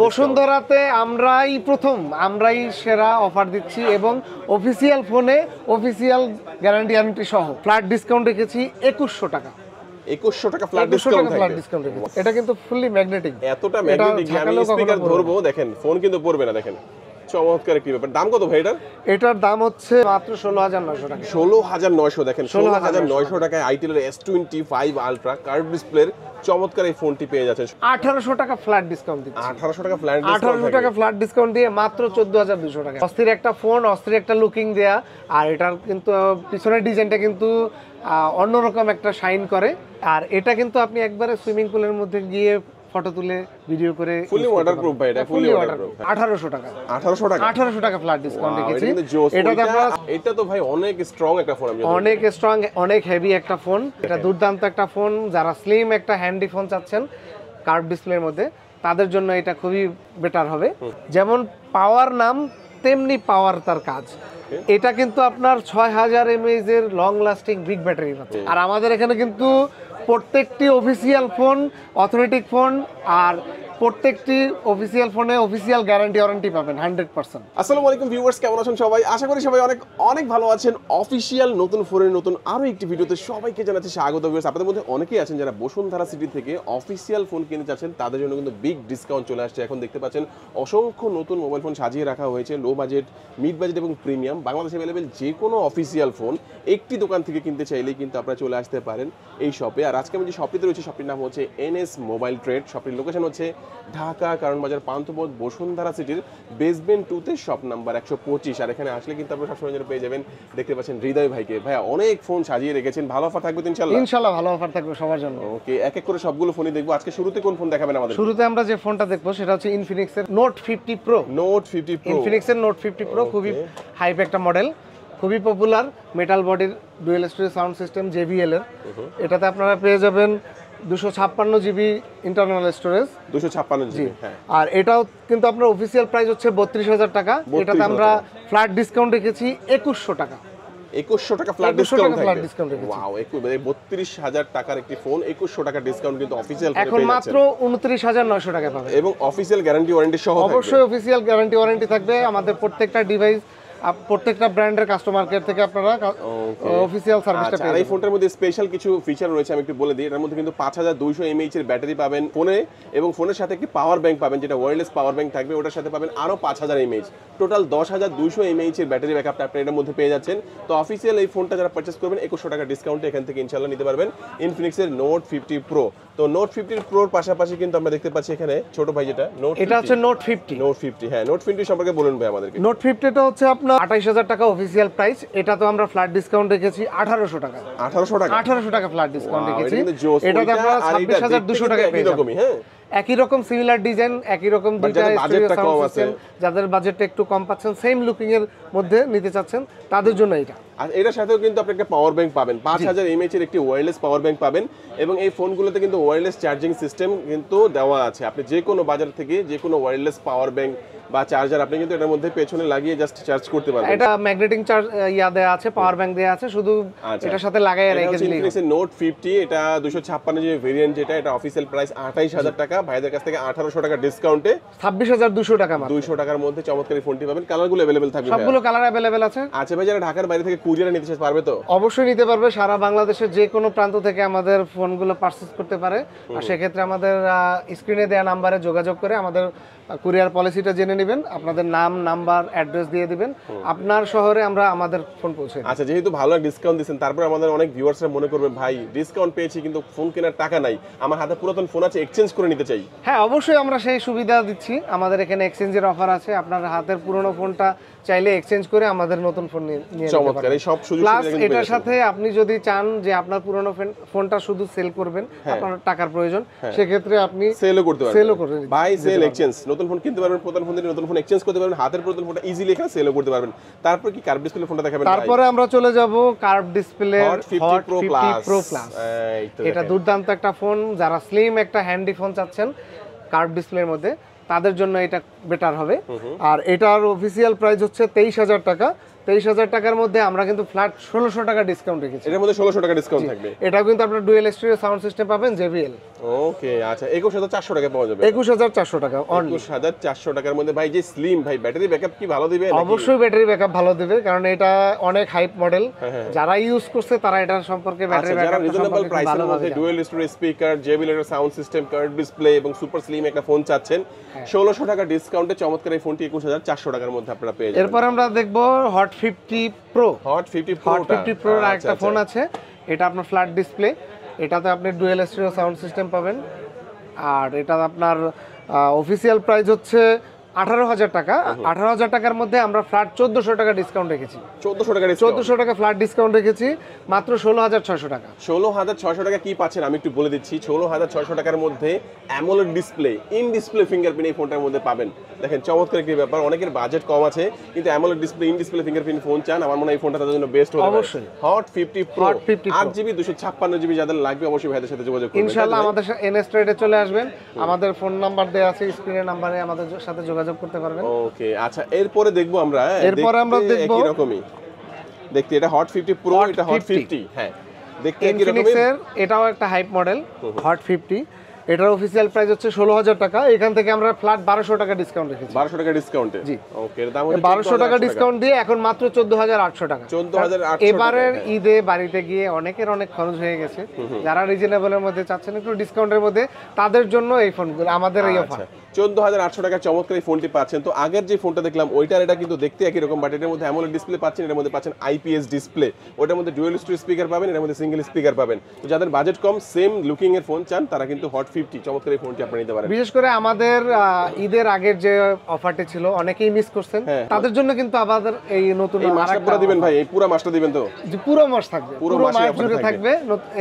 বসুন্ধরাতে আমরাই সেরা অফার দিচ্ছি এবং অফিসিয়াল ফোনে অফিসিয়াল গ্যারান্টি ওয়ারেন্টি সহ ফ্ল্যাট ডিসকাউন্ট রেখেছি 2100 টাকা। 2100 টাকা ফ্ল্যাট ডিসকাউন্ট রেখেছি। এটা কিন্তু ফুললি ম্যাগনেটিক। এতটা ম্যাগনেটিক আমি স্পিকার ধরবো, দেখেন ফোন কিন্তু পড়বে না। দেখেন চমৎকার একটি ব্যাপার। দাম কত ভাই এটার? এটার দাম হচ্ছে মাত্র 16900 টাকা। 16900 দেখেন, 16900 টাকায় আইটেল এর S25 আলট্রা কার্ভ ডিসপ্লের চমৎকার এই ফোনটি পেয়ে যাচ্ছেন। 1800 টাকা ফ্ল্যাট ডিসকাউন্ট দিচ্ছি। 1800 টাকা ফ্ল্যাট ডিসকাউন্ট, 1800 টাকা ফ্ল্যাট ডিসকাউন্ট দিয়ে মাত্র 14200 টাকা। অস্থির একটা ফোন, অস্থির একটা লুকিং দেয়া, আর এটার কিন্তু পিছনের ডিজাইনটা কিন্তু অন্যরকম একটা শাইন করে। আর এটা কিন্তু আপনি একবারে সুইমিং পুলের মধ্যে গিয়ে ফটো তুলে ভিডিও করে ফুলি ওয়াটারপ্রুফ ভাই, এটা ফুলি ওয়াটারপ্রুফ। 1800 টাকা 1800 টাকা ফ্ল্যাট ডিসকাউন্ট রেখেছি। এটা তো ভাই অনেক স্ট্রং একটা ফোন, অনেক স্ট্রং, অনেক হেভি একটা ফোন। এটা দুর্দান্ত একটা ফোন। যারা স্লিম একটা হ্যান্ডি ফোন চাচ্ছেন কার্ভ ডিসপ্লের মধ্যে, তাদের জন্য এটা খুবই বেটার হবে। যেমন পাওয়ার নাম তেমনি পাওয়ার তার কাজ। এটা কিন্তু আপনার 6000 mAh এর লং লাস্টিং বিগ ব্যাটারি আছে। আর আমাদের এখানে কিন্তু প্রত্যেকটি অফিসিয়াল ফোন অথেন্টিক ফোন, আর প্রত্যেকটি অফিসিয়াল ফোনে অফিসিয়াল গ্যারান্টি ওয়ারেন্টি পাবেন 100%। আসসালামু আলাইকুম ভিউয়ার্স, কেমন আছেন সবাই? আশা করি সবাই অনেক অনেক ভালো আছেন। অফিসিয়াল নতুন ফোনের নতুন আরো একটি ভিডিওতে সবাইকে জানাচ্ছি স্বাগত। ভিউয়ার্স, আপনাদের মধ্যে অনেকেই আছেন যারা বসুন্ধরা সিটি থেকে অফিসিয়াল ফোন কিনতে চাচ্ছেন, তাদের জন্য কিন্তু বিগ ডিসকাউন্ট চলে আসছে। এখন দেখতে পাচ্ছেন অসংখ্য নতুন মোবাইল ফোন সাজিয়ে রাখা হয়েছে, লো বাজেট, মিড বাজেট এবং প্রিমিয়াম। বাংলাদেশে অ্যাভেলেবেল যে কোনো অফিসিয়াল ফোন একটি দোকান থেকে কিনতে চাইলেই কিন্তু আপনারা চলে আসতে পারেন এই শপে। আর আজকে আমি যে শপটিতে রয়েছে, শপটির নাম হচ্ছে NS মোবাইল ট্রেড। শপটির লোকেশন হচ্ছে ঢাকা কারণ বাজার পান্থপথ বসুন্ধরা সিটির বেসমেন্ট 2 তে শপ নাম্বার 125। আর এখানে আসলে কিন্তু আপনারা সবসময় পেয়ে যাবেন, দেখতে পাচ্ছেন হৃদয় ভাইকে। ভাইয়া অনেক ফোন সাজিয়ে রেখেছেন, ভালো অফার থাকবে তো ইনশাআল্লাহ? ইনশাআল্লাহ ভালো অফার থাকবে সবার জন্য। ওকে, এক এক করে সবগুলো ফোনই দেখবো। আজকে শুরুতে কোন ফোন দেখাবেন আমাদের? শুরুতে আমরা যে ফোনটা দেখবো সেটা হচ্ছে ইনফিনিক্স এর note 50 pro. Note 50 pro, Infinix এর নোট 50 প্রো খুবই হাইপ একটা মডেল, খুবই পপুলার। মেটাল বডির dual storage sound system JBL এর। এটাতে আপনারা পেয়ে যাবেন 256 জিবি ইন্টারনাল স্টোরেজ, 256 জিবি। হ্যাঁ, আর এটাও কিন্তু আপনার অফিসিয়াল প্রাইস হচ্ছে 32000 টাকা। এটাতে আমরা ফ্ল্যাট ডিসকাউন্ট রেখেছি 2100 টাকা। 2100 টাকা ফ্ল্যাট ডিসকাউন্ট রেখেছি। ওয়াও, 32000 টাকার একটি ফোন 2100 টাকা ডিসকাউন্ট কিন্তু অফিসিয়াল ফোনে এখন মাত্র 29900 টাকা পাবেন। এবং অফিসিয়াল গ্যারান্টি ওয়ারেন্টি সহ থাকবে। অবশ্যই অফিসিয়াল গ্যারান্টি ওয়ারেন্টি থাকবে। আমাদের প্রত্যেকটা ডিভাইস, প্রত্যেকটা ব্র্যান্ডের কাস্টমার কেয়ার থেকে আপনারা অফিসিয়াল সার্ভিসটা পেয়ে যাবেন। এই ফোনটার মধ্যে স্পেশাল কিছু ফিচার রয়েছে, আমি একটু বলে দিই। এর মধ্যে কিন্তু 5200 mAh এর ব্যাটারি পাবেন ফোনে, এবং ফোনের সাথে একটি পাওয়ার ব্যাংক পাবেন, যেটা ওয়্যারলেস পাওয়ার ব্যাংক থাকবে। ওটার সাথে পাবেন আরো 5000 mAh, টোটাল 10200 mAh এর ব্যাটারি ব্যাকআপটা আপনি এর মধ্যে পেয়ে যাচ্ছেন। তো অফিসিয়াল এই ফোনটা যারা পারচেজ করবেন 2100 টাকা ডিসকাউন্টে এখান থেকে ইনশাআল্লাহ নিতে পারবেন ইনফিনিক্স এর নোট 50 প্রো। তো নোট 50 প্রোর পাশাপাশি কিন্তু আমরা দেখতে পাচ্ছি এখানে ছোট ভাই যেটা নোট, এটা হচ্ছে নোট 50। নোট 50, হ্যাঁ নোট 50 সম্পর্কে বলুন ভাই আমাদেরকে। নোট 50 টা হচ্ছে আপনার 28000 টাকা অফিসিয়াল প্রাইস। এটা তো আমরা ফ্ল্যাট ডিসকাউন্ট রেখেছি 1800 টাকা। 1800 টাকা ফ্ল্যাট ডিসকাউন্ট রেখেছি। এটাতে আমরা 26200 টাকা পেয়ে যাবেন। হ্যাঁ, একই রকম সিমিলার ডিজাইন, একই রকম দুইটা স্টোরেজ সাউন্ড সিস্টেম। যাদের বাজেটটা একটু কম পাচ্ছেন, সেম লুকিং এর মধ্যে নিতে চাচ্ছেন, তাদের জন্য এটা। আর এটার সাথেও কিন্তু আপনি একটা পাওয়ার ব্যাংক পাবেন, 5000 mAh এর একটি ওয়্যারলেস পাওয়ার ব্যাংক পাবেন। এবং এই ফোনগুলোতে কিন্তু ওয়্যারলেস চার্জিং সিস্টেম কিন্তু দেওয়া আছে। আপনি যে কোনো বাজার থেকে যে কোনো ওয়্যারলেস পাওয়ার ব্যাংক বা চার্জার আপনি কিন্তু এটার মধ্যে পেছনে লাগিয়ে জাস্ট চার্জ করতে পারবেন। এটা ম্যাগনেটিক চার্জ দেয়া আছে, পাওয়ার ব্যাংক দেয়া আছে, শুধু এটার সাথে লাগায় রেখে দিলেই। ইনফিনিক্স নোট 50, এটা 256 জিবি ভেরিয়েন্ট, যেটা এটা অফিশিয়াল প্রাইস 28000 টাকা। ভাইদের কাছ থেকে 1800 টাকা ডিসকাউন্টে 26200 টাকা মাত্র। 200 টাকার মধ্যে চমৎকার এই ফোনটি পাবেন। কালারগুলো अवेलेबल থাকবে, সবগুলো কালার अवेलेबल আছে। আচ্ছা ভাই, যারা ঢাকার বাইরে থেকে কুরিয়ারে নিতে চায় পারবে তো? অবশ্যই নিতে পারবে। সারা বাংলাদেশের যে কোনো প্রান্ত থেকে আমাদের ফোনগুলো পারচেজ করতে পারে। আর সেক্ষেত্রে আমাদের স্ক্রিনে দেওয়া নাম্বারে যোগাযোগ করে আমাদের কুরিয়ার পলিসিটা জেনে নেবেন। আপনাদের নাম, নাম্বার, অ্যাড্রেস দিয়ে দিবেন, আপনার শহরে আমরা আমাদের ফোন পৌঁছে দিই। আচ্ছা, যেহেতু ভালো ডিসকাউন্ট দিচ্ছেন, তারপরে আমাদের অনেক ভিউয়ার্সরা মনে করবে ভাই ডিসকাউন্ট পেয়েছি কিন্তু ফোন কেনার টাকা নাই, আমার হাতে পুরাতন ফোন আছে, এক্সচেঞ্জ করে নিতে চাই। হ্যাঁ, অবশ্যই আমরা সেই সুবিধা দিচ্ছি। আমাদের এখানে এক্সচেঞ্জের অফার আছে। আপনার হাতের পুরনো ফোনটা চাইলে এক্সচেঞ্জ করে আমাদের নতুন ফোন নিয়ে নিতে চমৎকার এই সব সুযোগ প্লাস এটার সাথে আপনি যদি চান যে আপনার পুরনো ফোনটা শুধু সেল করবেন, আপনার টাকার প্রয়োজন, সেক্ষেত্রে আপনি সেলও করতে পারবেন। বাই সেল এক্সচেঞ্জ, নতুন ফোন কিনতে পারবেন, পুরাতন ফোন দিয়ে নতুন ফোন এক্সচেঞ্জ করতে পারবেন, হাতের পুরাতন ফোনটা ইজিলি এখানে সেলও করতে পারবেন। তারপর কি কার্ভ ডিসপ্লে ফোনটা দেখাবেন? তারপরে আমরা চলে যাব curve display hot 50 pro plus. এটা দুর্দান্ত একটা ফোন। যারা স্লিম একটা হ্যান্ডি ফোন চাচ্ছেন কার্ভ ডিসপ্লের মধ্যে, তাদের জন্য এটা বেটার হবে। আর এটার অফিসিয়াল প্রাইস হচ্ছে 23000 টাকা। 23,000 টাকার মধ্যে আমরা কিন্তু ফ্ল্যাট 1600 টাকা ডিসকাউন্ট রেখেছি। এটার মধ্যে 1600 টাকা ডিসকাউন্ট থাকবে। এটাও কিন্তু আপনার ডুয়েল স্টিরিও সাউন্ড সিস্টেম পাবেন JBL। ওকে, আচ্ছা 21400 টাকা পাওয়া যাবে। 21400 টাকা অনলি। 21400 টাকার মধ্যে ভাই যে স্লিম ভাই ব্যাটারি ব্যাকআপ কি ভালো দিবে নাকি? অবশ্যই ব্যাটারি ব্যাকআপ ভালো দিবে, কারণ এটা অনেক হাইপ মডেল। যারা ইউজ করছে তারা এটার সম্পর্কে ব্যাটারি ব্যাকআপ রিজনেবল প্রাইসের মধ্যে ডুয়েল স্টিরিও স্পিকার, JBL এর সাউন্ড সিস্টেম, কার্ভ ডিসপ্লে এবং সুপার স্লিম একটা ফোন চাচ্ছেন, 1600 টাকা ডিসকাউন্টে চমৎকার এই ফোনটি 21400 টাকার মধ্যে আপনারা পেয়ে যাবেন। এরপর আমরা দেখব হট 50 প্রো। হট 50 প্রো এর একটা ফোন আছে, এটা আপনার ফ্ল্যাট ডিসপ্লে, এটাতে আপনি ডুয়েল স্টিরিও সাউন্ড সিস্টেম পাবেন। আর এটা আপনার অফিসিয়াল প্রাইস হচ্ছে 18,000 টাকা। 18,000 টাকার মধ্যে আমরা ফ্ল্যাট 1400 টাকা ডিসকাউন্ট রেখেছি। 1400 টাকা ফ্ল্যাট ডিসকাউন্ট রেখেছি, মাত্র 16,600 টাকা। 16,600 টাকা কি পাচ্ছেন আমি একটু বলে দিচ্ছি। 16,600 টাকার মধ্যে AMOLED display, in display fingerprint এই ফোনটার মধ্যে পাবেন। দেখেন চমৎকার একটি ব্যাপার, অনেকের বাজেট কম আছে কিন্তু AMOLED display, in display fingerprint phone চান, আমার মনে হয় এই ফোনটা তাদের জন্য বেস্ট হবে। অবশ্যই হট 50 প্রো 8GB 256GB যাদের লাগবে অবশ্যই ভাইদের সাথে যোগাযোগ করবেন। ইনশাআল্লাহ আমাদের এনএস ট্রেডে চলে আসবেন, আমাদের ফোন নাম্বার দেয়া আছে স্ক্রিনের নাম্বারে, আমাদের সাথে যোগাযোগ করতে পারবেন। ওকে, আচ্ছা এরপরে দেখবো আমরা, এরপরে আমরা দেখব একই রকমই দেখতে, এটা হট 50 প্রো, এটা হট 50। হ্যাঁ, দেখতে একই রকমই। ইনফিনিক্সের এটাও একটা হাইপ মডেল হট 50, এটার অফিসিয়াল প্রাইস হচ্ছে 16,000 টাকা। এখান থেকে আমরা ফ্ল্যাট 1200 টাকা ডিসকাউন্ট রেখেছি। 1200 টাকা ডিসকাউন্টে। জি, ওকে, এর দাম হচ্ছে 1200 টাকা ডিসকাউন্ট দিয়ে এখন মাত্র 14,800 টাকা। 14,800 এবারের ঈদে বাড়িতে গিয়ে অনেকের অনেক খরচ হয়ে গেছে, যারা রিজনেবলের মধ্যে চাচ্ছেন একটু ডিসকাউন্টের মধ্যে, তাদের জন্য এই ফোনগুলো, আমাদের এই অফার। 14,800 টাকা চমৎকার এই ফোনটি পাচ্ছেন। তো আগের যে ফোনটা দেখলাম ওইটার এটা কিন্তু দেখতে একই রকম, বাট এটার মধ্যে অ্যামোলেড ডিসপ্লে পাচ্ছেন, এর মধ্যে পাচ্ছেন IPS ডিসপ্লে, ওটার মধ্যে ডুয়াল স্টিরিও স্পিকার পাবেন, এর মধ্যে সিঙ্গেল স্পিকার পাবেন। তো যাদের বাজেট কম, সেম লুকিং এর ফোন চান, তারা কিন্তু হট 50 চমৎকার এই ফোনটি আপনি নিতে পারেন। বিশেষ করে আমাদের ঈদের আগের যে অফারটি ছিল অনেকেই মিস করছেন, তাদের জন্য কিন্তু আমাদের এই নতুন এই মাসটা পুরো দিবেন ভাই, এই পুরো মাসটা দিবেন তো? যে পুরো মাস থাকবে, পুরো মাস জুড়ে থাকবে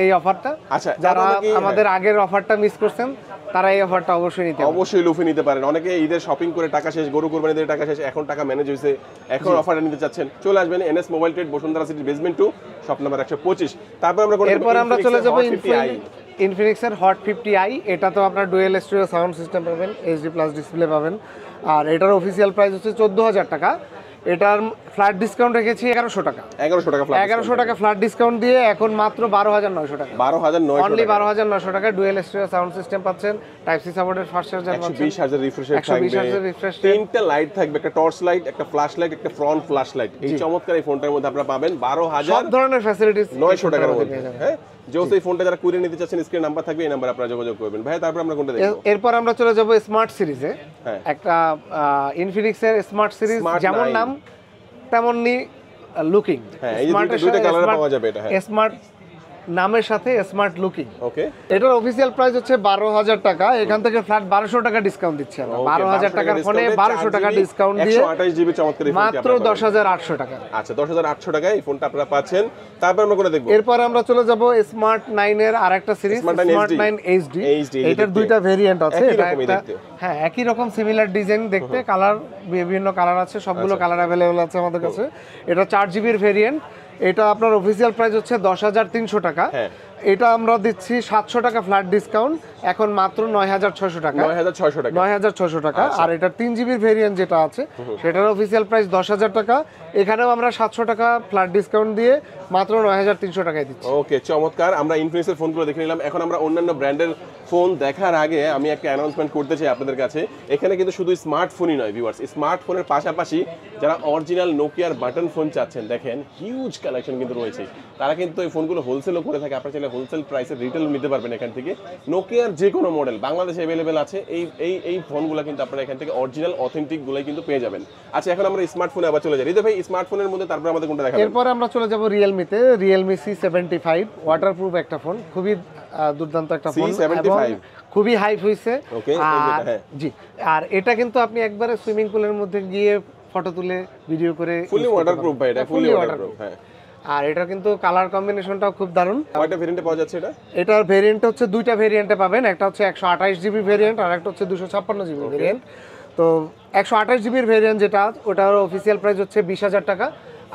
এই অফারটা। আচ্ছা, যারা আমাদের আগের অফারটা মিস করছেন তারা এই অফারটা অবশ্যই নিতে পারেন, অবশ্যই লুফে নিতে পারেন। অনেকে ঈদের শপিং করে টাকা শেষ, গরু কুরবানি দিয়ে টাকা শেষ, এখন টাকা ম্যানেজ হয়েছে, এখন অফারটা নিতে চাচ্ছেন, চলে আসবেন NS mobile trade, Bashundhara city basement 2, shop number 125। তারপর আমরা চলে যাব ইনফিনিক্সের হট 50i। এটা তো আপনার ডুয়েল স্টিরিও সাউন্ড সিস্টেম পাবেন, HD+ ডিসপ্লে পাবেন, আর এটার অফিসিয়াল প্রাইস হচ্ছে 14,000 টাকা। এটার ফ্ল্যাট ডিসকাউন্ট রেখেছি 1100 টাকা। 1100 টাকা ফ্ল্যাট ডিসকাউন্ট দিয়ে এখন মাত্র 12,900 টাকা। 12,900 অনলি 12,900 টাকা। ডুয়েল স্টিরিও সাউন্ড সিস্টেম পাচ্ছেন, type C supported fast charger পাচ্ছেন, 120,000 রিফ্রেশ রেট থাকবে, 120,000 রিফ্রেশ রেট, তিনটা লাইট থাকবে, একটা টর্চ লাইট, একটা ফ্ল্যাশ লাইট, একটা ফ্রন্ট ফ্ল্যাশ লাইট। এই চমৎকার এই ফোনটার মধ্যে আপনারা পাবেন 12,000 সব ধরনের ফ্যাসিলিটিস 900 টাকার মধ্যে। হ্যাঁ, যেহেতু এই ফোনটা যারা কুরিয়ে নিতে চাচ্ছেন, স্ক্রিন নাম্বার থাকবে, এই নাম্বারে আপনারা যোগাযোগ করবেন। ভাই তারপর আমরা কোনটা দেখব? এরপর আমরা চলে যাব স্মার্ট সিরিজে। একটা ইনফিনিক্সের স্মার্ট সিরিজ, যেমন নাম তেমনই লুকিং। হ্যাঁ, এই দুটো কালারে পাওয়া যাবে এটা। হ্যাঁ, স্মার্ট নামের সাথে স্মার্ট লুকিং। ওকে, এটার অফিসিয়াল প্রাইস হচ্ছে 12,000 টাকা। এখান থেকে ফ্ল্যাট 1200 টাকা ডিসকাউন্ট দিচ্ছি আমরা। 12,000 টাকার ফোনে 1200 টাকা ডিসকাউন্ট দিয়ে 128GB চমৎকার এই ফোনটি মাত্র 10,800 টাকা। আচ্ছা, 10,800 টাকায় এই ফোনটা আপনারা পাচ্ছেন। তারপর আমরা কোনটা দেখব? এরপর আমরা চলে যাব স্মার্ট 9 এর আরেকটা সিরিজ, স্মার্ট 9 HD। এটার দুইটা ভেরিয়েন্ট আছে। এটা একটা, হ্যাঁ, একই রকম সিমিলার ডিজাইন দেখতে, কালার বিভিন্ন কালার আছে, সবগুলো কালার अवेलेबल আছে আমাদের কাছে। এটা 4GB এর ভেরিয়েন্ট। এটা আপনার অফিসিয়াল প্রাইস হচ্ছে 10,300 টাকা। এটা আমরা দিচ্ছি 700 টাকা ফ্ল্যাট ডিসকাউন্ট, এখন মাত্র 9,600 টাকা। 9,600 টাকা। আর এটা 3GB এর ভেরিয়েন্ট যেটা আছে সেটার অফিসিয়াল প্রাইস 10,000 টাকা। এখানেও আমরা 700 টাকা ফ্ল্যাট ডিসকাউন্ট দিয়ে মাত্র 9,300 টাকায় দিচ্ছি। ওকে, চমৎকার। আমরা ইনফিনিক্সের ফোনগুলো দেখে নিলাম। এখন আমরা অন্যান্য ব্র্যান্ডের ফোন দেখার আগে আমি একটা অ্যানাউন্সমেন্ট করতে চাই আপনাদের কাছে। এখানে কিন্তু শুধু স্মার্টফোনই নয় ভিউয়ার্স, স্মার্টফোনের পাশাপাশি যারা অরিজিনাল নোকিয়ার বাটন ফোন চাচ্ছেন, দেখেন হিউজ কালেকশন কিন্তু রয়েছে। তারা কিন্তু এই ফোনগুলো হোলসেলও করে থাকে, আপনারা চাইলে হোলসেল প্রাইসে রিটেলও নিতে পারবেন এখান থেকে। নোকিয়ার যে কোনো মডেল বাংলাদেশে অ্যাভেলেবেল আছে। এই ফোনগুলো কিন্তু আপনারা এখান থেকে অরিজিনাল অথেন্টিক গুলাই কিন্তু পেয়ে যাবেন। আচ্ছা, এখন আমরা স্মার্টফোনে আবার চলে যাই। রিদা ভাই, স্মার্টফোনের মধ্যে তারপর আমাদের কোনটা দেখাবেন? এরপর আমরা চলে যাব রিয়েলমিতে। রিয়েলমি C75 ওয়াটারপ্রুফ একটা ফোন, খুবই দুর্দান্ত একটা ফোন, খুবই হাইপ হয়েছে। জি, আর এটা কিন্তু আপনি একবারে সুইমিং পুলের মধ্যে গিয়ে ফটো তুলে ভিডিও করে, ফুলি ওয়াটারপ্রুফ ভাই, এটা ফুলি ওয়াটারপ্রুফ। হ্যাঁ, আর এটা কিন্তু কালার কম্বিনেশনটাও খুব দারুণ। কয়টা ভেরিয়েন্টে পাওয়া যাচ্ছে এটা? এটার ভেরিয়েন্ট হচ্ছে দুইটা ভেরিয়েন্টে পাবেন, একটা হচ্ছে 128GB ভেরিয়েন্ট আর একটা হচ্ছে 256GB ভেরিয়েন্ট। তো 128GB ভেরিয়েন্ট যেটা, ওটার অফিসিয়াল প্রাইস হচ্ছে 20,000 টাকা।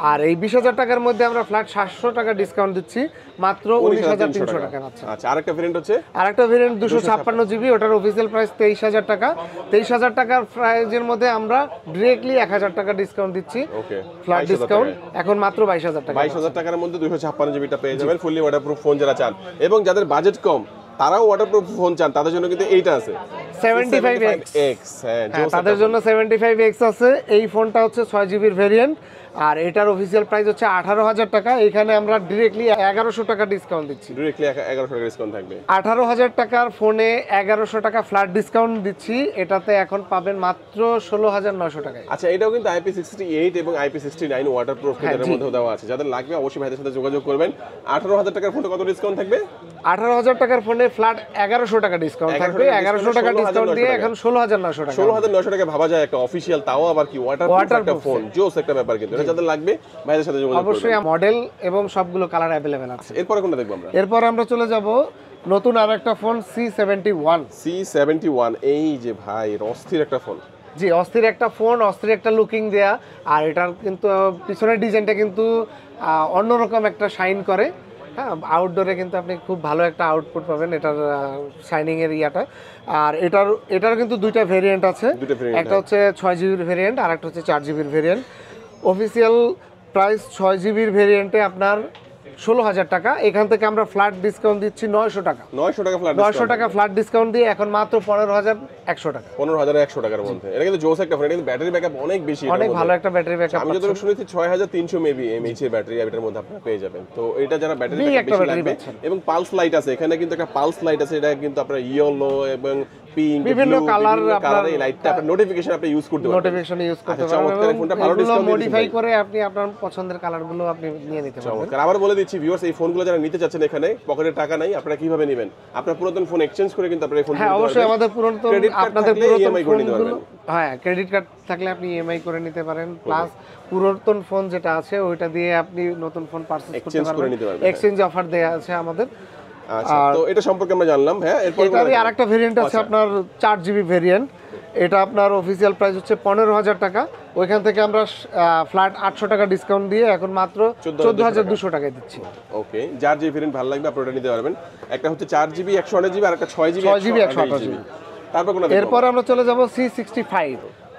আর এই 20,000 টাকার মধ্যে আমরা ফ্ল্যাট 700 টাকা ডিসকাউন্ট দিচ্ছি, মাত্র 19,300 টাকা পাচ্ছেন। আচ্ছা, আরেকটা ভেরিয়েন্ট হচ্ছে আরেকটা ভেরিয়েন্ট 256 জিবি, ওটার অফিসিয়াল প্রাইস 23,000 টাকা। 23,000 টাকার প্রাইজের মধ্যে আমরা ডিরেক্টলি 1,000 টাকা ডিসকাউন্ট দিচ্ছি, ওকে ফ্ল্যাট ডিসকাউন্ট এখন মাত্র 22,000 টাকা। 22,000 টাকার মধ্যে 256 জিবিটা পেয়ে যাবেন, ফুললি ওয়াটারপ্রুফ ফোন যারা চান, এবং যাদের বাজেট কম তারাও ওয়াটারপ্রুফ ফোন চান, তাদের জন্য কিন্তু এইটা আছে 75X। হ্যাঁ, তাদের জন্য 75X আছে। এই ফোনটা হচ্ছে 6 জিবির ভেরিয়েন্ট, আর এটার অফিসিয়াল প্রাইস হচ্ছে 18,000 টাকা। এখানে আমরা ডিরেক্টলি 1,100 টাকা ডিসকাউন্ট দিচ্ছি। ডিরেক্টলি 1,100 টাকা ডিসকাউন্ট থাকবে। 18,000 টাকার ফোনে 1,100 টাকা ফ্ল্যাট ডিসকাউন্ট দিচ্ছি, এটাতে এখন পাবেন মাত্র 16,900 টাকায়। আচ্ছা, এটাও কিন্তু IP68 এবং IP69 ওয়াটারপ্রুফ এর মধ্যে দেওয়া আছে। যাদের লাগবে অবশ্যই ভাইদের সাথে যোগাযোগ করবেন। 18,000 টাকার ফোনে কত ডিসকাউন্ট থাকবে? 18,000 টাকার ফোনে ফ্ল্যাট 1,100 টাকা ডিসকাউন্ট থাকবে। 1,100 টাকা ডিসকাউন্ট দিয়ে এখন 16,900 টাকা। 16,900 টাকা ভাবা যায় একটা অফিশিয়াল, তাও আবার কি ওয়াটারপ্রুফ একটা ফোন, জোস একটা ব্যাপার। কিন্তু এটা যাদের লাগবে ভাইদের সাথে যোগাযোগ করবেন। অবশ্যই মডেল এবং সবগুলো কালার अवेलेबल আছে। এরপরে কোনটা দেখব আমরা? এরপর আমরা চলে যাব নতুন আরেকটা ফোন C71। C71, এই যে ভাই অস্থির একটা ফোন। জি, অস্থির একটা ফোন, অস্থির একটা লুকিং দেয়া, আর এটার কিন্তু পিছনের ডিজাইনটা কিন্তু অন্যরকম একটা শাইন করে। হ্যাঁ, আউটডোরে কিন্তু আপনি খুব ভালো একটা আউটপুট পাবেন এটার শাইনিং এর ইয়াটা। আর এটার কিন্তু দুইটা ভেরিয়েন্ট আছে, একটা হচ্ছে 6 জিবির ভেরিয়েন্ট আর একটা হচ্ছে 4 জিবির ভেরিয়েন্ট। অফিসিয়াল প্রাইস 6 জিবির ভেরিয়েন্টে আপনার 16,000 টাকা। এখান থেকে আমরা ফ্ল্যাট ডিসকাউন্ট দিচ্ছি 900 টাকা। 900 টাকা ফ্ল্যাট 900 টাকা ফ্ল্যাট ডিসকাউন্ট দিয়ে এখন মাত্র 15,100 টাকা। 15,100 টাকার মধ্যে। এটা কিন্তু জোস একটা ফোন, এটা কিন্তু ব্যাটারি ব্যাকআপ অনেক বেশি, অনেক ভালো একটা ব্যাটারি ব্যাকআপ। আমি যতটুকু শুনেছি 6,300 মেবি এমএইচ এর ব্যাটারি এটার মধ্যে আপনারা পেয়ে যাবেন। তো এটা যারা ব্যাটারি ব্যাকআপ বেশি লাগবে, এবং পালস লাইট আছে এখানে, কিন্তু একটা পালস লাইট আছে, এটা কিন্তু আপনারা ইয়েলো এবং পিঙ্ক বিভিন্ন কালার আপনারা এই লাইটটা আপনারা নোটিফিকেশন আপনি ইউজ করতে পারবেন, নোটিফিকেশন ইউজ করতে পারবেন। চমৎকার ফোনটা ভালো ডিসকাউন্ট মডিফাই করে আপনি আপনার পছন্দের কালারগুলো আপনি নিয়ে নিতে পারবেন। চমৎকার। আবার বলে দিচ্ছি ভিউয়ার্স, এই ফোনগুলো যারা নিতে চাচ্ছেন, এখানে পকেটে টাকা নাই, আপনারা কিভাবে নেবেন? আপনার পুরাতন ফোন এক্সচেঞ্জ করে কিন্তু আপনারা এই ফোন, হ্যাঁ অবশ্যই আমাদের পুরাতন, আপনাদের পুরাতন ফোনগুলো, হ্যাঁ ক্রেডিট কার্ড থাকলে আপনি ইএমআই করে নিতে পারেন, প্লাস পুরাতন ফোন যেটা আছে ওইটা দিয়ে আপনি নতুন ফোন পারচেজ করতে পারবেন। এক্সচেঞ্জ অফার দেয়া আছে আমাদের। আচ্ছা, তো এটা সম্পর্কে আমরা জানলাম। হ্যাঁ, এরপর এটারই আরেকটা ভেরিয়েন্ট আছে আপনার 4 জিবি ভেরিয়েন্ট। এটা আপনার অফিসিয়াল প্রাইস হচ্ছে 15,000 টাকা। ওইখান থেকে আমরা ফ্ল্যাট 800 টাকা ডিসকাউন্ট দিয়ে এখন মাত্র 14,200 টাকায় দিচ্ছি। ওকে, যার যে ভেরিয়েন্ট ভালো লাগবে আপনারা নিতে পারবেন। একটা হচ্ছে 4 জিবি 128 জিবি আর একটা 6 জিবি 128 জিবি। তারপর কোনটা? এরপর আমরা চলে যাব C65।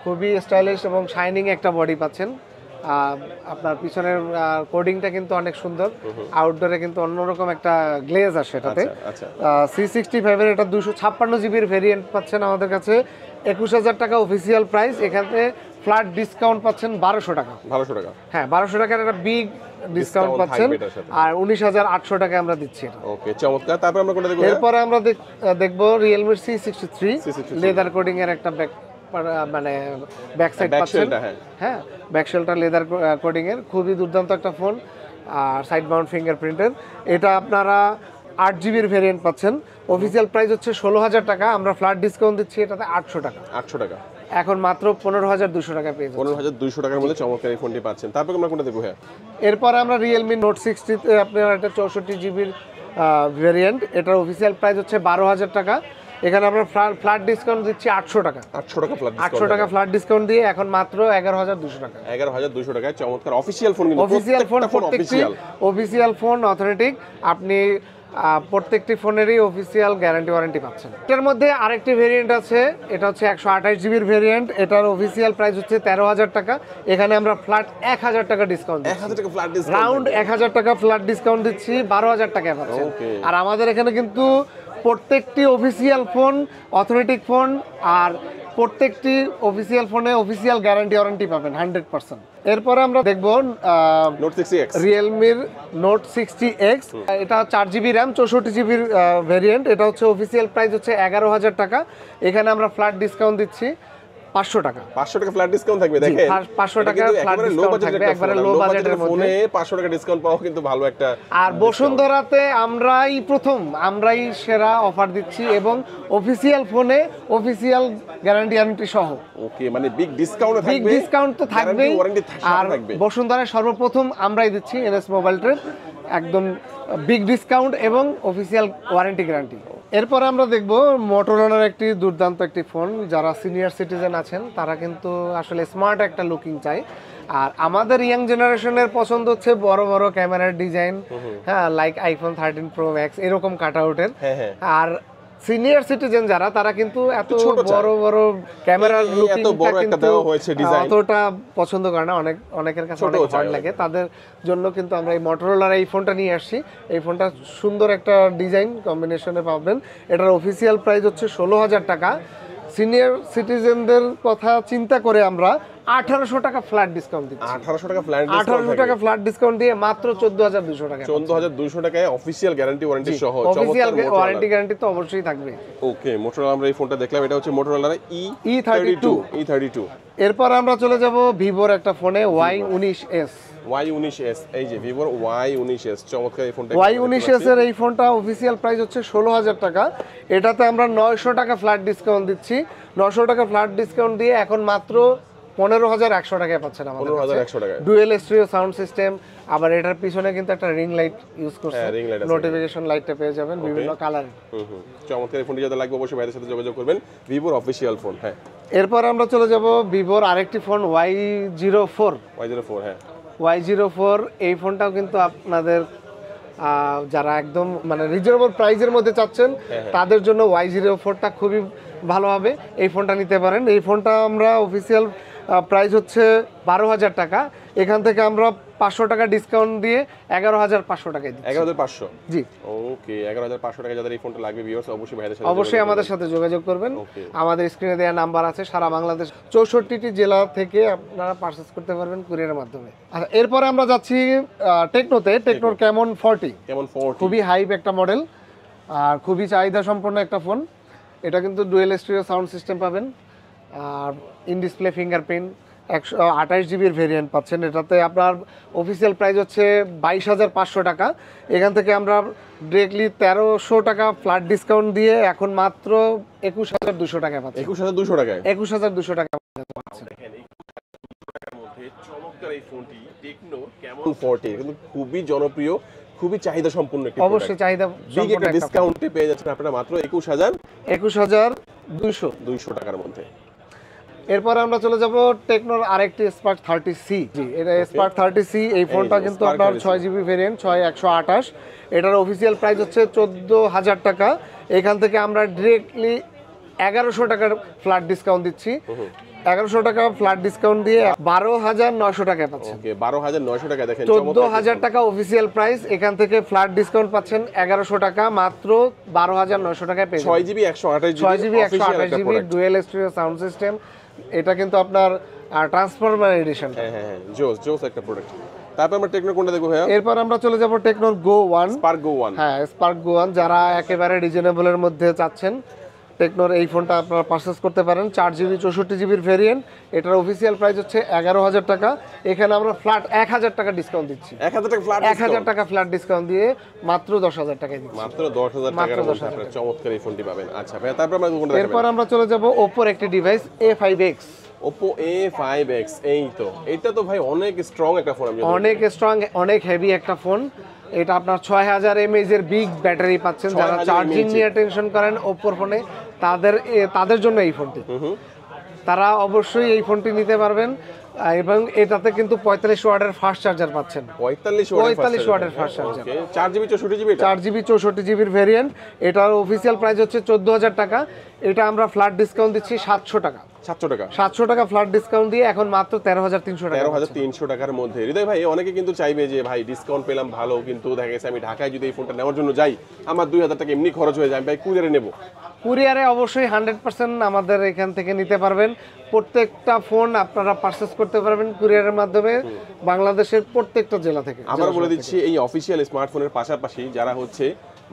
খুবই স্টাইলিশ এবং শাইনিং একটা বডি পাচ্ছেন। আপনার পিছনের কোডিংটা কিন্তু অনেক সুন্দর, আউটডোরে কিন্তু অন্যরকম একটা গ্লেজ আসে এটাতে। C65 এর এটা 256 জিবির ভেরিয়েন্ট পাচ্ছেন আমাদের কাছে, 21,000 টাকা অফিসিয়াল প্রাইস। এখানে ফ্ল্যাট ডিসকাউন্ট পাচ্ছেন 1,200 টাকা। 1,200 টাকা, হ্যাঁ 1,200 টাকার একটা বিগ ডিসকাউন্ট পাচ্ছেন, আর 19,800 টাকা আমরা দিচ্ছি এটা। ওকে, চমৎকার। তারপর আমরা কোনটা দেখব? এরপরে আমরা দেখব Realme C63 লেদার কোডিং এর একটা মানে ব্যাক সাইড পাচ্ছেন। হ্যাঁ, ব্যাকশেলটা লেদার কোডিং এর, খুবই দুর্দান্ত একটা ফোন, আর সাইড মাউন্ট ফিঙ্গারপ্রিন্টের। এটা আপনারা 8 জিবির ভেরিয়েন্ট পাচ্ছেন। অফিসিয়াল প্রাইস হচ্ছে 16,000 টাকা, আমরা ফ্ল্যাট ডিসকাউন্ট দিচ্ছি এটাতে 800 টাকা। 800 টাকা এখন মাত্র 15,200 টাকা পেয়ে যাচ্ছেন। 15,200 টাকার মধ্যে চমৎকার এই ফোনটি পাচ্ছেন। তারপর আমরা কোনটা দেখব? হ্যাঁ, এরপর আমরা Realme Note 60 তে আপনারা এটা 64 জিবির ভেরিয়েন্ট, এটার অফিসিয়াল প্রাইস হচ্ছে 12,000 টাকা। এখানে আমরা ফ্ল্যাট ডিসকাউন্ট দিচ্ছি 800 টাকা। 800 টাকা ফ্ল্যাট ডিসকাউন্ট, 800 টাকা ফ্ল্যাট ডিসকাউন্ট দিয়ে এখন মাত্র 11,200 টাকা। 11,200 টাকায় চমৎকার অফিশিয়াল ফোন, কিন্তু official phone, official phone authentic. আপনি প্রত্যেকটি ফোনেরই অফিশিয়াল গ্যারান্টি ওয়ারেন্টি পাচ্ছেন। এটার মধ্যে আরেকটি ভেরিয়েন্ট আছে, এটা হচ্ছে 128 জিবির ভেরিয়েন্ট, এটার অফিশিয়াল প্রাইস হচ্ছে 13,000 টাকা। এখানে আমরা ফ্ল্যাট 1,000 টাকা ডিসকাউন্ট, 1,000 টাকা ফ্ল্যাট ডিসকাউন্ট, রাউন্ড 1,000 টাকা ফ্ল্যাট ডিসকাউন্ট দিচ্ছি, 12,000 টাকায় পাচ্ছেন। আর আমাদের এখানে কিন্তু প্রত্যেকটি অফিশিয়াল ফোন অথেন্টিক ফোন, আর প্রত্যেকটি অফিশিয়াল ফোনে অফিশিয়াল গ্যারান্টি ওয়ারেন্টি পাবেন 100%। এরপরে আমরা দেখব Realme Note 60X। এটা 4 জিবি র্যাম 64 জিবির ভেরিয়েন্ট, এটা হচ্ছে অফিশিয়াল প্রাইস হচ্ছে 11,000 টাকা। এখানে আমরা ফ্ল্যাট ডিসকাউন্ট দিচ্ছি 500 টাকা। 500 টাকা ফ্ল্যাট ডিসকাউন্ট থাকবে, দেখেন 500 টাকা ফ্ল্যাট ডিসকাউন্ট থাকবে, একবারে লো বাজেটের মধ্যে 500 টাকা ডিসকাউন্ট পাওয়া কিন্তু ভালো একটা। আর বসুন্ধরাতে আমরাই সেরা অফার দিচ্ছি, এবং অফিশিয়াল ফোনে অফিশিয়াল গ্যারান্টি ওয়ারেন্টি সহ। ওকে, মানে বিগ ডিসকাউন্ট থাকবে, বিগ ডিসকাউন্ট তো থাকবেই। আর বসুন্ধরায় সর্বপ্রথম আমরাই দিচ্ছি NS মোবাইল ট্রেড একদম বিগ ডিসকাউন্ট এবং অফিশিয়াল ওয়ারেন্টি গ্যারান্টি। এরপর আমরা দেখব মোটরোলার একটি দুর্দান্ত একটি ফোন। যারা সিনিয়র সিটিজেন আছেন তারা কিন্তু আসলে স্মার্ট একটা লুকিং চাই, আর আমাদের ইয়াং জেনারেশনের পছন্দ হচ্ছে বড় বড় ক্যামেরার ডিজাইন, হ্যাঁ, লাইক আইফোন 13 প্রো ম্যাক্স এরকম কাটআউটের। আর সিনিয়র সিটিজেন যারা তারা কিন্তু এত বড় বড় ক্যামেরার লুকিংটা কিন্তু অতটা পছন্দ করে না, অনেকের কাছে অনেক ভালো লাগে। তাদের জন্য কিন্তু আমরা এই মোটরোলার এই ফোনটা নিয়ে আসছি। এই ফোনটা সুন্দর একটা ডিজাইন কম্বিনেশনে পাবেন। এটার অফিসিয়াল প্রাইস হচ্ছে 16,000 টাকা। সিনিয়র সিটিজেনদের কথা চিন্তা করে আমরা 1800 টাকা ফ্ল্যাট ডিসকাউন্ট দিচ্ছি। 1800 টাকা ফ্ল্যাট 1800 টাকা ফ্ল্যাট ডিসকাউন্ট দিয়ে মাত্র 14200 টাকা। 14200 টাকায় অফিশিয়াল গ্যারান্টি ওয়ারেন্টি সহ। অফিশিয়াল ওয়ারেন্টি গ্যারান্টি তো অবশ্যই থাকবে। ওকে, মোটরোলা আমরা এই ফোনটা দেখলাম, এটা হচ্ছে মোটরোলা E32। এরপর আমরা চলে যাব ভিভোর একটা ফোনে Y19s। Y19s, এই যে ভিভোর Y19s, চমৎকার এই ফোনটা। Y19s এর এই ফোনটা অফিসিয়াল প্রাইস হচ্ছে 16,000 টাকা। এটাতে আমরা 900 টাকা ফ্ল্যাট ডিসকাউন্ট দিচ্ছি। 900 টাকা ফ্ল্যাট ডিসকাউন্ট দিয়ে এখন মাত্র 15,100 টাকায় পাচ্ছেন আমাদের কাছে। 15,100 টাকা। ডুয়েল স্টিরিও সাউন্ড সিস্টেম, আবার এটার পিছনে কিন্তু একটা রিং লাইট ইউজ করছে, নোটিফিকেশন লাইটটা পেয়ে যাবেন বিভিন্ন কালার। চমৎকার এই ফোনটি যাদের লাগবে অবশ্যই ভাইদের সাথে যোগাযোগ করবেন। ভিভোর অফিশিয়াল ফোন। হ্যাঁ, এরপর আমরা চলে যাব ভিভোর আরেকটি ফোন Y04। হ্যাঁ, Y04 এই ফোনটাও কিন্তু আপনাদের যারা একদম মানে রিজনেবল প্রাইসের মধ্যে চাচ্ছেন তাদের জন্য Y04টা খুবই ভালো হবে। এই ফোনটা নিতে পারেন। এই ফোনটা আমরা অফিসিয়াল প্রাইস হচ্ছে 12,000 টাকা। এখান থেকে আমরা 500 টাকা ডিসকাউন্ট দিয়ে 11,500 টাকায় দিচ্ছি। 11,500? জি। ওকে, 11,500 টাকা যাদের এই ফোনটা লাগবে ভিউয়ার্স অবশ্যই ভাইদের সাথে অবশ্যই আমাদের সাথে যোগাযোগ করবেন। আমাদের স্ক্রিনে দেওয়া নাম্বার আছে, সারা বাংলাদেশ 64টি জেলা থেকে আপনারা পারচেজ করতে পারবেন কুরিয়ারের মাধ্যমে। আচ্ছা, এরপরে আমরা যাচ্ছি টেকনোতে। টেকনোর ক্যামন 40 খুবই হাইপ একটা মডেল আর খুবই চাহিদা সম্পন্ন একটা ফোন। এটা কিন্তু ডুয়েল স্টিরিও সাউন্ড সিস্টেম পাবেন আর ইন ডিসপ্লে ফিঙ্গারপ্রিন্ট, 128 জিবির ভেরিয়েন্ট পাচ্ছেন। এটাতে আপনার অফিসিয়াল প্রাইস হচ্ছে 22,500 টাকা। এখান থেকে আমরা ডিরেক্টলি 1300 টাকা ফ্ল্যাট ডিসকাউন্ট দিয়ে এখন মাত্র 21,200 টাকায় পাচ্ছেন। 21,200 টাকায়? 21,200 টাকা পাচ্ছেন। চমৎকার এই ফোনটি টেকনো ক্যামন 40 কিন্তু খুবই জনপ্রিয়, খুবই চাহিদা সম্পন্ন একটি প্রোডাক্ট। অবশ্যই চাহিদা সম্পন্ন একটা ডিসকাউন্টে পেয়ে যাচ্ছেন আপনারা মাত্র 21,200 টাকার মধ্যে। এরপর আমরা চলে যাব টেকনোর আরেকটি স্পার্ক 30C। জি, এটা স্পার্ক 30C। এই ফোনটা কিন্তু আপনার 6 জিবি ভেরিয়েন্ট, 6128। এটার অফিসিয়াল প্রাইস হচ্ছে 14,000 টাকা। এখান থেকে আমরা ডিরেক্টলি 1100 টাকার ফ্ল্যাট ডিসকাউন্ট দিচ্ছি। 1100 টাকা ফ্ল্যাট ডিসকাউন্ট দিয়ে 12,900 টাকায় পাচ্ছেন। ওকে, 12,900 টাকা। দেখেন 14,000 টাকা অফিসিয়াল প্রাইস। এখান থেকে ফ্ল্যাট ডিসকাউন্ট পাচ্ছেন 1100 টাকা, মাত্র 12,900 টাকায় পেয়ে যাবেন। 6 GB 128 GB dual stereo sound system. এটা কিন্তু আপনার ট্রান্সফরমার এডিশন। হ্যাঁ, জোস একটা প্রোডাক্ট। তারপর আমরা টেকনো কোনটা দেখব ভাইয়া? এরপর আমরা চলে যাব টেকনোর গো 1। স্পার্ক গো 1। হ্যাঁ, স্পার্ক গো 1 যারা একেবারে রিজনেবলের মধ্যে চাচ্ছেন টেকনোর এই ফোনটা আপনারা পারচেজ করতে পারেন। 4 জিবি 64 জিবির ভেরিয়েন্ট। এটার অফিসিয়াল প্রাইস হচ্ছে 11,000 টাকা। এখানে আমরা ফ্ল্যাট 1,000 টাকা ডিসকাউন্ট দিচ্ছি। 1,000 টাকা ফ্ল্যাট 1,000 টাকা ফ্ল্যাট ডিসকাউন্ট দিয়ে মাত্র 10,000 টাকায় দিচ্ছি। মাত্র 10,000 টাকার মধ্যে আপনারা চমৎকার এই ফোনটি পাবেন। আচ্ছা ভাইয়া, তারপর আমরা কোনটা দেখব? এরপর আমরা চলে যাব ওপ্পোর একটি ডিভাইস A5X। Oppo A5X, এই তো এটা তো ভাই অনেক স্ট্রং একটা ফোন। অনেক স্ট্রং, অনেক হেভি একটা ফোন। এটা আপনার 6000 mAh এর বিগ ব্যাটারি পাচ্ছেন। যারা চার্জিং নিয়ে টেনশন করেন ওপ্পোর ফোনে তাদের জন্য এই ফোনটি। তারা অবশ্যই এই ফোনটি নিতে পারবেন এবং এটাতে কিন্তু 45 ওয়াটের ফাস্ট চার্জার পাচ্ছেন। 45 ওয়াটের fast charger. 4 GB 64 GB. 4 GB 64 জিবির ভেরিয়েন্ট। এটার অফিসিয়াল প্রাইস হচ্ছে 14,000 টাকা। এটা আমরা ফ্ল্যাট ডিসকাউন্ট দিচ্ছি 700 টাকা। 700 টাকা ফ্ল্যাট ডিসকাউন্ট দিয়ে এখন মাত্র 13,300 টাকা। 13,300 টাকার মধ্যে। হৃদয় ভাই, অনেকে কিন্তু চাইবে যে ভাই ডিসকাউন্ট পেলাম ভালো, কিন্তু দেখা গেছে আমি ঢাকায় যদি এই ফোনটা নেওয়ার জন্য যাই আমার 2,000 টাকা এমনি খরচ হয়ে যায়, আমি ভাই কুরিয়ারে নেব। কুরিয়ারে অবশ্যই 100% আমাদের এখান থেকে নিতে পারবেন। প্রত্যেকটা ফোন আপনারা পারচেজ করতে পারবেন কুরিয়ারের মাধ্যমে বাংলাদেশের প্রত্যেকটা জেলা থেকে। আমরা বলে দিচ্ছি এই অফিসিয়াল স্মার্টফোনের পাশাপাশি যারা হচ্ছে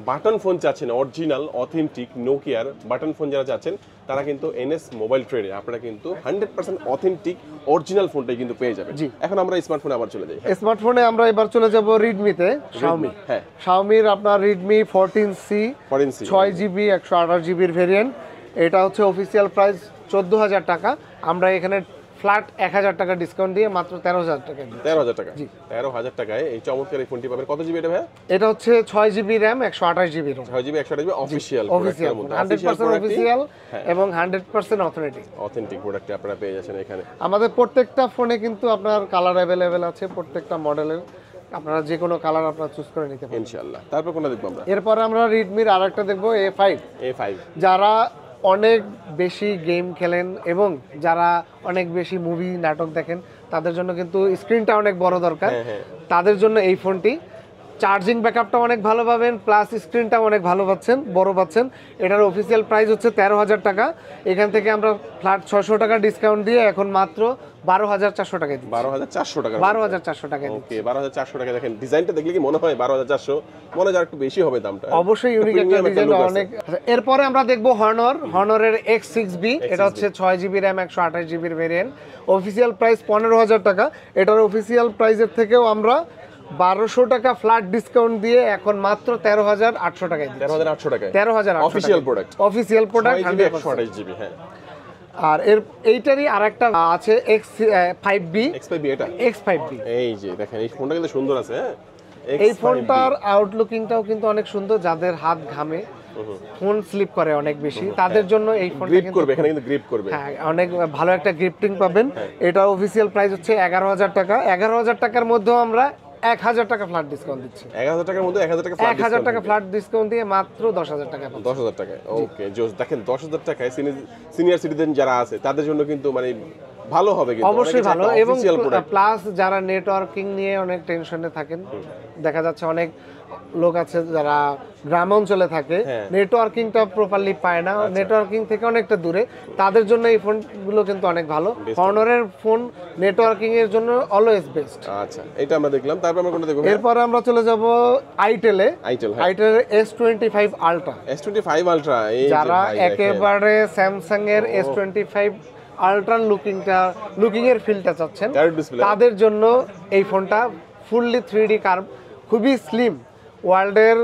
বাটন ফোন চাচ্ছেন, অরিজিনাল অথেন্টিক নোকিয়ার বাটন ফোন যারা চাচ্ছেন তারা কিন্তু এনএস মোবাইল ট্রেডে আপনারা কিন্তু 100% অথেন্টিক অরিজিনাল ফোনটাই কিন্তু পেয়ে যাবেন। এখন আমরা স্মার্টফোনে আবার চলে যাই। স্মার্টফোনে আমরা এবার চলে যাব রিডমিতে। শাওমি। হ্যাঁ, শাওমির আপনার রিডমি 14C 6 জিবি 128 জিবির ভেরিয়েন্ট। এটা হচ্ছে অফিসিয়াল প্রাইস 14,000 টাকা। আমরা এখানে ফ্ল্যাট 1000 টাকা ডিসকাউন্ট দিয়ে মাত্র 13000 টাকা। 13000 টাকা। 13000 টাকায় এই চমৎকার এই ফোনটি পাবেন। কত জিবি এটা ভাই? এটা হচ্ছে 6GB RAM 128GB ROM। 6GB 128GB official, 100% official এবং 100% অথেন্টিক প্রোডাক্ট আপনারা পেয়ে যাচ্ছেন এখানে। আমাদের প্রত্যেকটা ফোনে কিন্তু আপনার কালার অ্যাভেলেবেল আছে, প্রত্যেকটা মডেলের আপনারা যে কোনো কালার আপনারা চুজ করে নিতে পারেন ইনশাআল্লাহ। তারপর কোনটা দেখব আমরা? এরপরে আমরা রেডমির আরেকটা দেখব A5। যারা অনেক বেশি গেম খেলেন এবং যারা অনেক বেশি মুভি নাটক দেখেন তাদের জন্য কিন্তু স্ক্রিনটা অনেক বড় দরকার। তাদের জন্য এই ফোনটি চার্জিং ব্যাকআপটা অনেক ভালো পাবেন, প্লাস স্ক্রিনটা অনেক ভালো পাচ্ছেন, বড় পাচ্ছেন। এটার অফিসিয়াল প্রাইস হচ্ছে 13000 টাকা। এখান থেকে আমরা ফ্ল্যাট 600 টাকা ডিসকাউন্ট দিয়ে এখন মাত্র 12400 টাকা দিচ্ছি। 12400 টাকা। 12400 টাকা ওকে, 12400 টাকা। দেখেন ডিজাইনটা দেখলে কি মনে হয় 12400? মনে হয় একটু বেশি হবে দামটা। অবশ্যই ইউনিক একটা ডিজাইন অনেক। এরপরে আমরা দেখব হনরের X6B। এটা হচ্ছে 6GB RAM 128GB variant. Official price 15000 টাকা। এটার অফিসিয়াল প্রাইসের থেকেও আমরা 1200 টাকা ফ্ল্যাট ডিসকাউন্ট দিয়ে এখন মাত্র 13800 টাকায় দিচ্ছি। 13800 টাকায় 13800 official product. Official product 128GB। হ্যাঁ। আর এইটারই আরেকটা আছে X5B। এটা X5B এই যে দেখেন এই ফোনটা কিন্তু সুন্দর আছে। হ্যাঁ, এই ফোনটার আউটলুকিংটাও কিন্তু অনেক সুন্দর। যাদের হাত ঘামে, ফোন স্লিপ করে অনেক বেশি, তাদের জন্য এই ফোনটা গ্রিপ করবে, এখানে কিন্তু গ্রিপ করবে। হ্যাঁ, অনেক ভালো একটা গ্রিপটিং পাবেন। এটার অফিসিয়াল প্রাইস হচ্ছে 11000 টাকা। 11000 টাকার মধ্যেও আমরা 1000 টাকা ফ্ল্যাট ডিসকাউন্ট দিচ্ছি। 1000 টাকার মধ্যে 1000 টাকা ফ্ল্যাট ডিসকাউন্ট দিয়ে মাত্র 10000 টাকা। 10000 টাকায়। ওকে জোস। দেখেন 10000 টাকায় সিনিয়র সিটিজেন যারা আছে তাদের জন্য কিন্তু মানে ভালো হবে কিন্তু অবশ্যই ভালো। এবং প্লাস যারা নেটওয়ার্কিং নিয়ে অনেক টেনশনে থাকেন, দেখা যাচ্ছে অনেক লোক আছে যারা গ্রাম অঞ্চলে থাকে, নেটওয়ার্কিংটা প্রপারলি পায় না, নেটওয়ার্কিং থেকে অনেকটা দূরে, তাদের জন্য এই ফোনগুলো কিন্তু অনেক ভালো। হনরের ফোন নেটওয়ার্কিং এর জন্য অলওয়েজ বেস্ট। আচ্ছা, এটা আমরা দেখলাম। তারপর আমরা কোনটা দেখব? এরপর আমরা চলে যাব itel S25 ultra. S25 ultra. এই যারা একেবারে স্যামসাং এর S25 আলট্রার লুকিং এর ফিলটা চাচ্ছেন, তাদের জন্য এই ফোনটা ফুললি 3D কার্ভ, খুবই স্লিম, ওয়ার্ল্ডের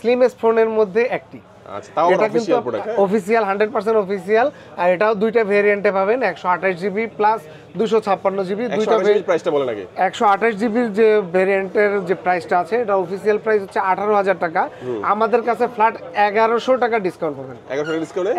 স্লিমেস্ট ফোনের মধ্যে একটি। আচ্ছা, তাও অফিশিয়াল প্রোডাক্ট। Official 100% official. আর এটাও দুইটা ভেরিয়েন্টে পাবেন, 128GB প্লাস 256GB। দুইটা প্রাইসটা বলেন আগে। 128GB যে ভেরিয়েন্টের যে প্রাইসটা আছে, এটা অফিশিয়াল প্রাইস হচ্ছে 18000 টাকা। আমাদের কাছে ফ্ল্যাট 1100 টাকা ডিসকাউন্ট পাবেন।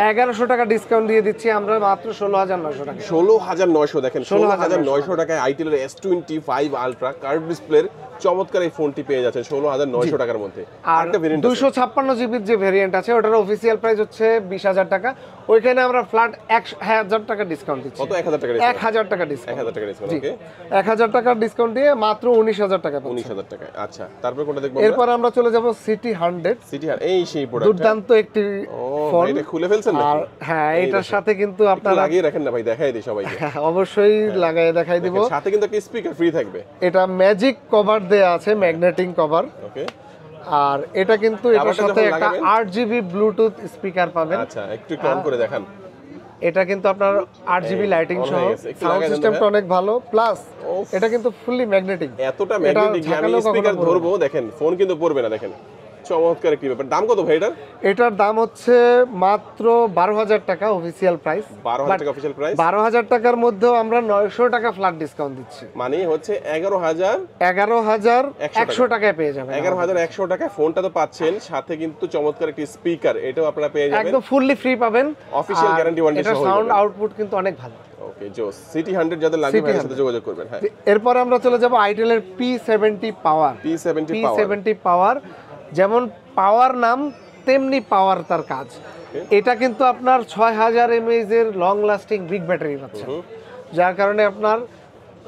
1100 টাকা ডিসকাউন্ট দিয়ে দিচ্ছি আমরা মাত্র 16900 টাকা। 16900। দেখেন 16900 টাকায় আইটেলের S25 আলট্রা কার্ভ ডিসপ্লের চমৎকার এই ফোনটি পেয়ে যাচ্ছেন 16900 টাকার মধ্যে। আর 256GB যে ভেরিয়েন্ট আছে ওটার অফিশিয়াল প্রাইস হচ্ছে 20000 টাকা। ওইখানে আমরা ফ্ল্যাট 1000 টাকা ডিসকাউন্ট দিচ্ছি। কত? 1000 টাকা। 1000 টাকা ডিসকাউন্ট। 1000 টাকা ডিসকাউন্ট। ওকে, 1000 টাকা ডিসকাউন্ট দিয়ে মাত্র 19000 টাকা পাচ্ছেন। 19000 টাকা। আচ্ছা, তারপর কোনটা দেখব? এরপর আমরা চলে যাব সিটি 100। এই সেই প্রোডাক্ট, দুর্দান্ত একটি ফোন। এটা খুলে ফেলছেন নাকি? আর হ্যাঁ, এটার সাথে কিন্তু আপনারা লাগিয়ে রাখেন না ভাই, দেখাই দিই সবাইকে। অবশ্যই লাগায় দেখাই দিব। সাথে কিন্তু একটা স্পিকার ফ্রি থাকবে। এটা ম্যাজিক কভার দেয়া আছে, ম্যাগনেটিং কভার। ওকে। আর এটা কিন্তু এটার সাথে একটা 8GB ব্লুটুথ স্পিকার পাবেন। আচ্ছা, একটু অন করে দেখান। এটা কিন্তু আপনার 8GB লাইটিং সহ, সাউন্ড সিস্টেমটা অনেক ভালো, প্লাস এটা কিন্তু ফুললি ম্যাগনেটিক। এতটা ম্যাগনেটিক যে আমি স্পিকার ধরবো, দেখেন ফোন কিন্তু পড়বে না। দেখেন চমৎকার একটি ব্যাপার। দাম কত ভাই এটার? এটার দাম হচ্ছে মাত্র 12000 টাকা অফিশিয়াল প্রাইস। 12000 টাকা অফিশিয়াল প্রাইস। 12000 টাকার মধ্যেও আমরা 900 টাকা ফ্ল্যাট ডিসকাউন্ট দিচ্ছি। মানে হচ্ছে 11100 টাকায় পেয়ে যাবেন। 11100 টাকায় ফোনটা তো পাচ্ছেন, সাথে কিন্তু চমৎকার একটি স্পিকার, এটাও আপনারা পেয়ে যাবেন। একদম ফুললি ফ্রি পাবেন। অফিশিয়াল গ্যারান্টি ওয়ারেন্টি সহ। এটা সাউন্ড আউটপুট কিন্তু অনেক ভালো। ওকে জোস। সিটি 100 যাদের লাগবে ভাইয়ের সাথে যোগাযোগ করবেন। হ্যাঁ, এরপর আমরা চলে যাব আইটেলের P70 পাওয়ার। P70 পাওয়ার যেমন পাওয়ার নাম তেমনি পাওয়ার তার কাজ। এটা কিন্তু আপনার 6000 mAh এর লং লাস্টিং বিগ ব্যাটারি পাচ্ছেন, যার কারণে আপনার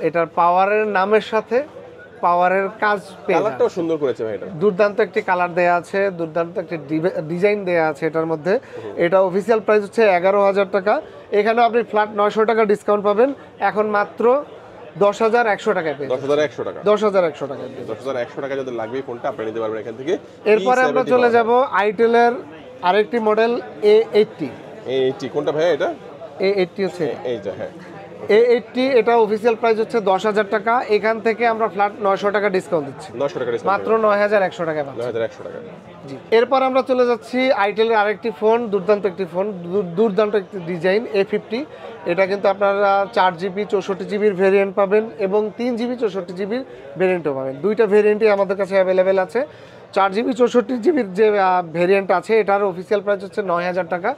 এটার পাওয়ারের নামের সাথে পাওয়ারের কাজ পেয়ে যাবেন। কালারটাও সুন্দর করেছে ভাই এটা। দুর্দান্ত একটি কালার দেয়া আছে, দুর্দান্ত একটি ডিজাইন দেয়া আছে এটার মধ্যে। এটা অফিশিয়াল প্রাইস হচ্ছে 11000 টাকা। এখানে আপনি ফ্ল্যাট 900 টাকা ডিসকাউন্ট পাবেন, এখন মাত্র 10100 টাকায় পেয়ে যাবেন। 10100 টাকা। 10100 টাকায়। 10100 টাকা যাদের লাগবে ফোনটা আপনি নিতে পারবেন এখান থেকে। এরপরে আমরা চলে যাব আইটেলের আরেকটি মডেল A80। A80 কোনটা ভাই এটা? A80 হচ্ছে এইটা। হ্যাঁ, A80 এটা অফিশিয়াল প্রাইস হচ্ছে 10000 টাকা। এখান থেকে আমরা ফ্ল্যাট 900 টাকা ডিসকাউন্ট দিচ্ছি। 900 টাকা ডিসকাউন্ট, মাত্র 9100 টাকা পাচ্ছেন। 9100 টাকা। জি, এরপর আমরা চলে যাচ্ছি আইটেলের আরেকটি ফোন, দুর্দান্ত একটি ফোন, দুর্দান্ত একটি ডিজাইন A50। এটা কিন্তু আপনারা 4GB 64GB ভেরিয়েন্ট পাবেন এবং 3GB 64GB ভেরিয়েন্টও পাবেন। দুইটা ভেরিয়েন্টই আমাদের কাছে অ্যাভেলেবেল আছে। 4GB 64GBর যে ভেরিয়েন্ট আছে এটার অফিসিয়াল প্রাইস হচ্ছে 9,000 টাকা।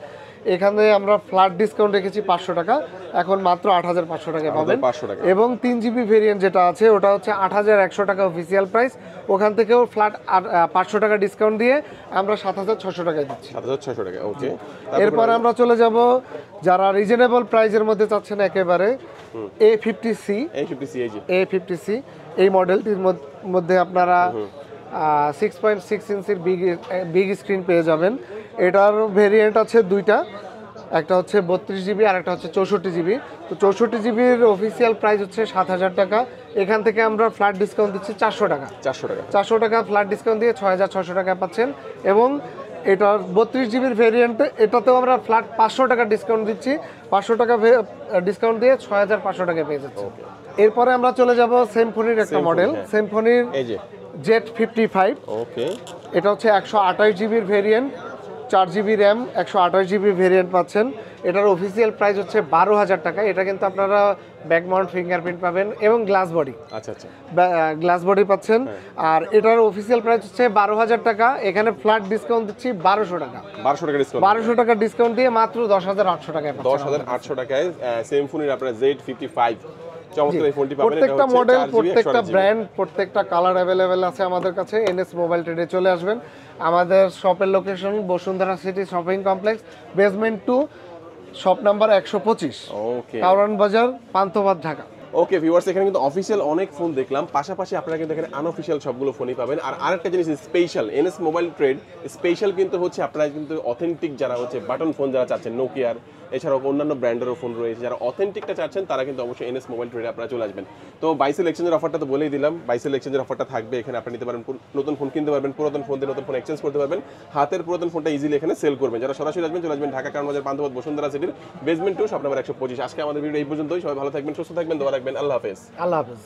এখানে আমরা ফ্ল্যাট ডিসকাউন্ট রেখেছি 500 টাকা, এখন মাত্র 8,500 টাকায় পাবেন। 500 টাকা। এবং 3GB ভেরিয়েন্ট যেটা আছে ওটা হচ্ছে 8,100 টাকা অফিসিয়াল প্রাইস, ওখান থেকেও ফ্ল্যাট 500 টাকা ডিসকাউন্ট দিয়ে আমরা 7,600 টাকায় দিচ্ছি। 7,600 টাকা, ওকে। এরপর আমরা চলে যাব যারা রিজনেবল প্রাইসের মধ্যে চাচ্ছেন একেবারে A50C। A50C A50C এই মডেলটির মধ্যে আপনারা 6.6 ইঞ্চির বিগ স্ক্রিন পেয়ে যাবেন। এটার ভেরিয়েন্ট আছে দুইটা, একটা হচ্ছে 32GB আর একটা হচ্ছে 64GB। তো 64GBর অফিসিয়াল প্রাইস হচ্ছে 7,000 টাকা, এখান থেকে আমরা ফ্ল্যাট ডিসকাউন্ট দিচ্ছি 400 টাকা। 400 টাকা ফ্ল্যাট ডিসকাউন্ট দিয়ে 6,600 টাকায় পাচ্ছেন। এবং এটার 32GBর ভেরিয়েন্ট, এটাতেও আমরা ফ্ল্যাট 500 টাকা ডিসকাউন্ট দিচ্ছি, 500 টাকা ডিসকাউন্ট দিয়ে 6,500 টাকায় পেয়ে যাচ্ছে। এরপরে আমরা চলে যাব সিম্ফনির একটা মডেল, সিম্ফনির Z55। ওকে, এটা হচ্ছে 128GBর variant, 4GB RAM, 128GB variant পাচ্ছেন। এটার অফিসিয়াল প্রাইস হচ্ছে 12,000 টাকা। এটা কিন্তু আপনারা ব্যাক মাউন্ট ফিঙ্গারপ্রিন্ট পাবেন এবং গ্লাস বডি, আচ্ছা আচ্ছা, গ্লাস বডি পাচ্ছেন। আর এটার অফিসিয়াল প্রাইস হচ্ছে 12,000 টাকা, এখানে ফ্ল্যাট ডিসকাউন্ট দিচ্ছি 1200 টাকা। 1200 টাকা ডিসকাউন্ট, 1200 টাকা ডিসকাউন্ট দিয়ে মাত্র 10,800 টাকায় পাচ্ছেন। 10,800 টাকায় সিম্ফনির আপনার Z55 চমৎকার এই ফোনটি পাবেন। প্রত্যেকটা মডেল, প্রত্যেকটা ব্র্যান্ড, প্রত্যেকটা কালার অ্যাভেলেবেল আছে আমাদের কাছে। NS মোবাইল ট্রেডে চলে আসবেন। আমাদের শপের location Bashundhara city shopping complex, basement 2, shop number 125, ওকে, কারওয়ান বাজার, পান্থপথ, ঢাকা। ওকে ভিউয়ার্স, এখানে কিন্তু অফিসিয়াল অনেক ফোন দেখলাম, পাশাপাশি আপনারা কিন্তু এখানে আনঅফিসিয়াল সবগুলো ফোনই পাবেন। আর আরেকটা জিনিস special, NS mobile trade special কিন্তু হচ্ছে আপনারা কিন্তু অথেন্টিক যারা হচ্ছে বাটন ফোন যারা চাচ্ছেন, নোকিয়ার এছাড়াও অন্যান্য ব্র্যান্ডেরও ফোন রয়েছে, যারা অথেন্টিকটা চাচ্ছেন তারা কিন্তু অবশ্যই NS মোবাইল ট্রেডে আপনারা চলে আসবেন। তো বাইসেল এক্সচেঞ্জের অফারটা তো বলেই দিলাম, বাইসেল এক্সচেঞ্জের অফারটা থাকবে। এখানে আপনি নিতে পারেন, নতুন ফোন কিনতে পারবেন, পুরাতন ফোন দিয়ে নতুন ফোন এক্সচেঞ্জ করতে পারবেন, হাতের পুরাতন ফোনটা ইজিলি এখানে সেল করবেন। যারা সরাসরি আসবেন চলে আসবেন ঢাকা কারওয়ান বাজার, পান্থপথ, বসুন্ধরা সিটির বেসমেন্ট 2, শপ নাম্বার 125। আজকে আমাদের ভিডিও এই পর্যন্তই। সবাই ভালো থাকবেন, সুস্থ থাকবেন, দোয়া রাখবেন। আল্লাহ হাফেজ। আল্লাহ হাফেজ।